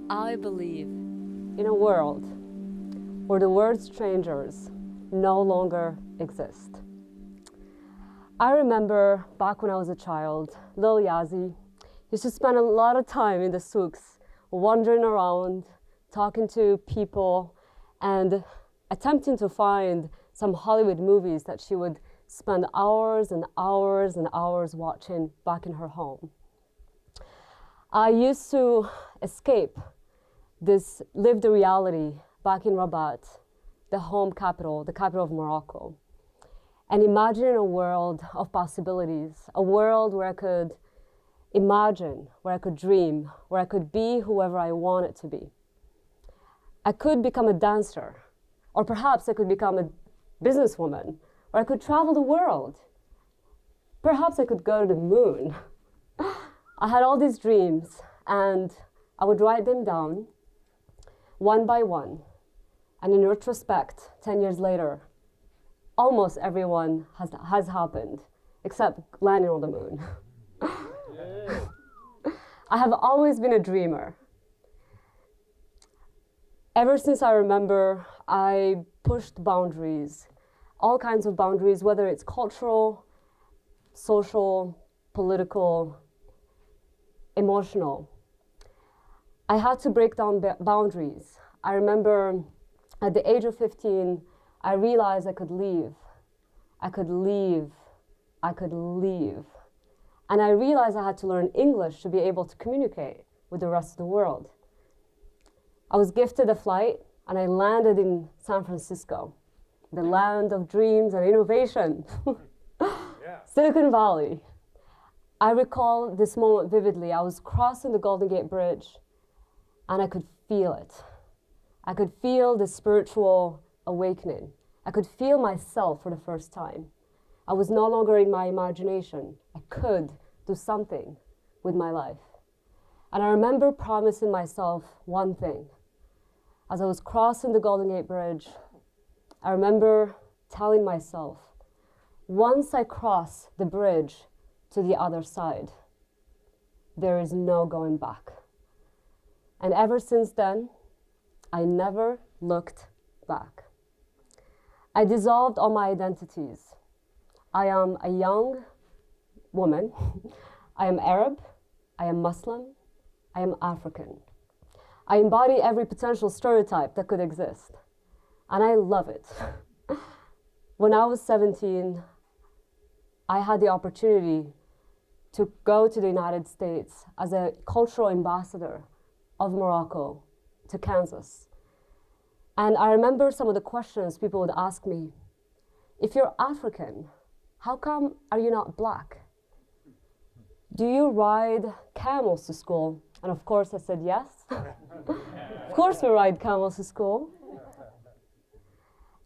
I believe in a world where the word strangers no longer exist. I remember back when I was a child, little Yazzie used to spend a lot of time in the souks, wandering around, talking to people, and attempting to find some Hollywood movies that she would spend hours and hours and hours watching back in her home. I used to escape this lived reality back in Rabat, the home capital, the capital of Morocco, and imagine a world of possibilities, a world where I could imagine, where I could dream, where I could be whoever I wanted to be. I could become a dancer, or perhaps I could become a businesswoman, or I could travel the world. Perhaps I could go to the moon. I had all these dreams, and I would write them down one by one. And in retrospect, 10 years later, almost everyone has happened, except landing on the moon. I have always been a dreamer. Ever since I remember, I pushed boundaries, all kinds of boundaries, whether it's cultural, social, political, emotional. I had to break down boundaries. I remember at the age of 15, I realized I could leave. I could leave. I could leave. And I realized I had to learn English to be able to communicate with the rest of the world. I was gifted a flight and I landed in San Francisco, the land of dreams and innovation. Silicon Valley. I recall this moment vividly. I was crossing the Golden Gate Bridge and I could feel it. I could feel the spiritual awakening. I could feel myself for the first time. I was no longer in my imagination. I could do something with my life. And I remember promising myself one thing. As I was crossing the Golden Gate Bridge, I remember telling myself, once I cross the bridge to the other side, there is no going back. And ever since then, I never looked back. I dissolved all my identities. I am a young woman. I am Arab. I am Muslim. I am African. I embody every potential stereotype that could exist. And I love it. When I was 17, I had the opportunity to go to the United States as a cultural ambassador of Morocco to Kansas. And I remember some of the questions people would ask me. If you're African, how come are you not black? Do you ride camels to school? And of course I said yes. Of course we ride camels to school.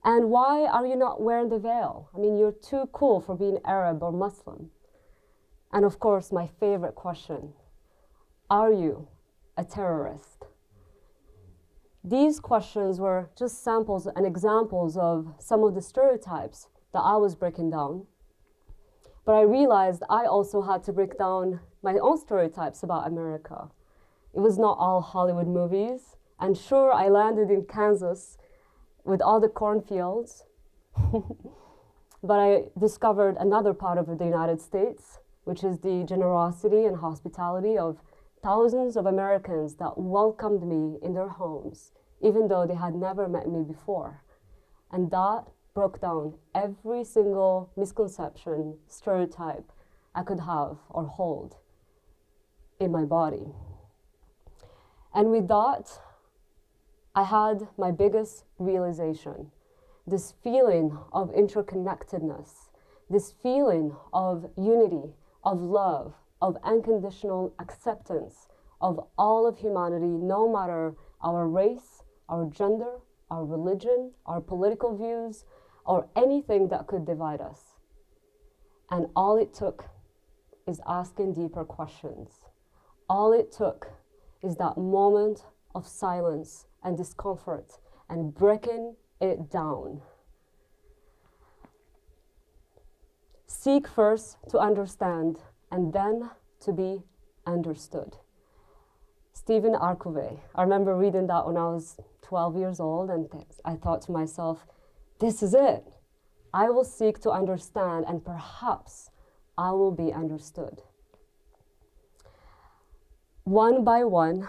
And why are you not wearing the veil? I mean, you're too cool for being Arab or Muslim. And of course, my favorite question, are you a terrorist? These questions were just samples and examples of some of the stereotypes that I was breaking down. But I realized I also had to break down my own stereotypes about America. It was not all Hollywood movies. And sure, I landed in Kansas with all the cornfields. But I discovered another part of the United States, which is the generosity and hospitality of thousands of Americans that welcomed me in their homes, even though they had never met me before. And that broke down every single misconception, stereotype I could have or hold in my body. And with that, I had my biggest realization, this feeling of interconnectedness, this feeling of unity, of love, of unconditional acceptance of all of humanity, no matter our race, our gender, our religion, our political views, or anything that could divide us. And all it took is asking deeper questions. All it took is that moment of silence and discomfort and breaking it down. Seek first to understand and then to be understood. Stephen Arcovey. I remember reading that when I was 12 years old, and I thought to myself, this is it. I will seek to understand, and perhaps I will be understood. One by one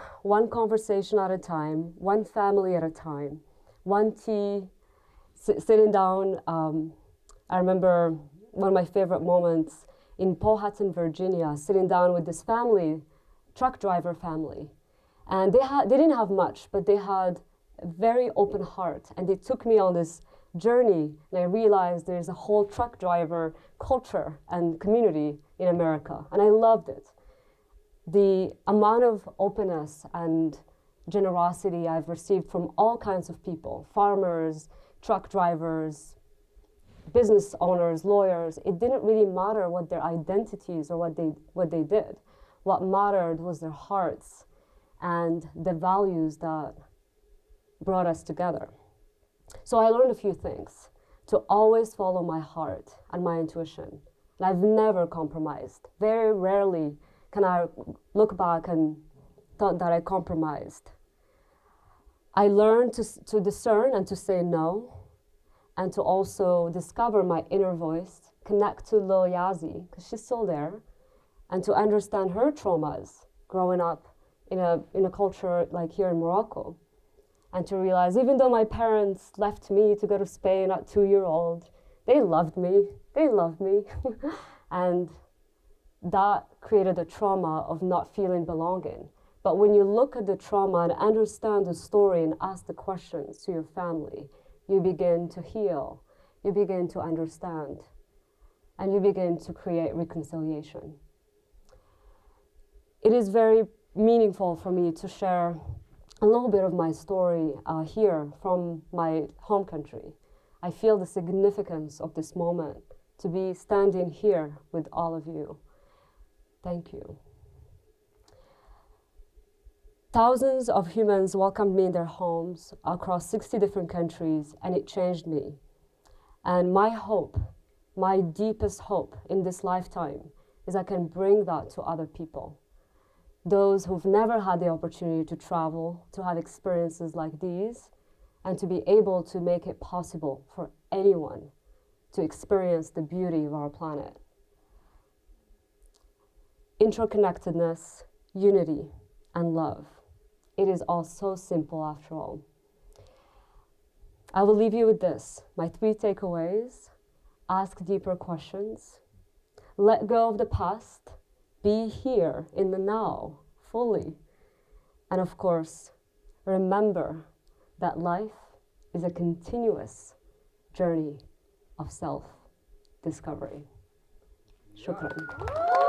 conversation at a time, one family at a time, one tea, sitting down. I remember one of my favorite moments in Powhatan, Virginia, sitting down with this family, truck driver family. And they didn't have much, but they had a very open heart. And they took me on this journey, and I realized there's a whole truck driver culture and community in America, and I loved it. The amount of openness and generosity I've received from all kinds of people, farmers, truck drivers, business owners, lawyers, it didn't really matter what their identities or what they did. What mattered was their hearts and the values that brought us together. So I learned a few things: to always follow my heart and my intuition. And I've never compromised. Very rarely can I look back and thought that I compromised. I learned to discern and to say no, and to also discover my inner voice, connect to Lil Yazi, because she's still there, and to understand her traumas growing up in a culture like here in Morocco. And to realize, even though my parents left me to go to Spain at 2-year-old, they loved me. And that created a trauma of not feeling belonging. But when you look at the trauma and understand the story and ask the questions to your family, you begin to heal, you begin to understand, and you begin to create reconciliation. It is very meaningful for me to share a little bit of my story here from my home country. I feel the significance of this moment, to be standing here with all of you. Thank you. Thousands of humans welcomed me in their homes across 60 different countries, and it changed me. And my hope, my deepest hope in this lifetime, is I can bring that to other people. Those who've never had the opportunity to travel, to have experiences like these, and to be able to make it possible for anyone to experience the beauty of our planet. Interconnectedness, unity, and love. It is all so simple after all. I will leave you with this, my 3 takeaways. Ask deeper questions. Let go of the past. Be here in the now, fully. And of course, remember that life is a continuous journey of self-discovery. Shukran.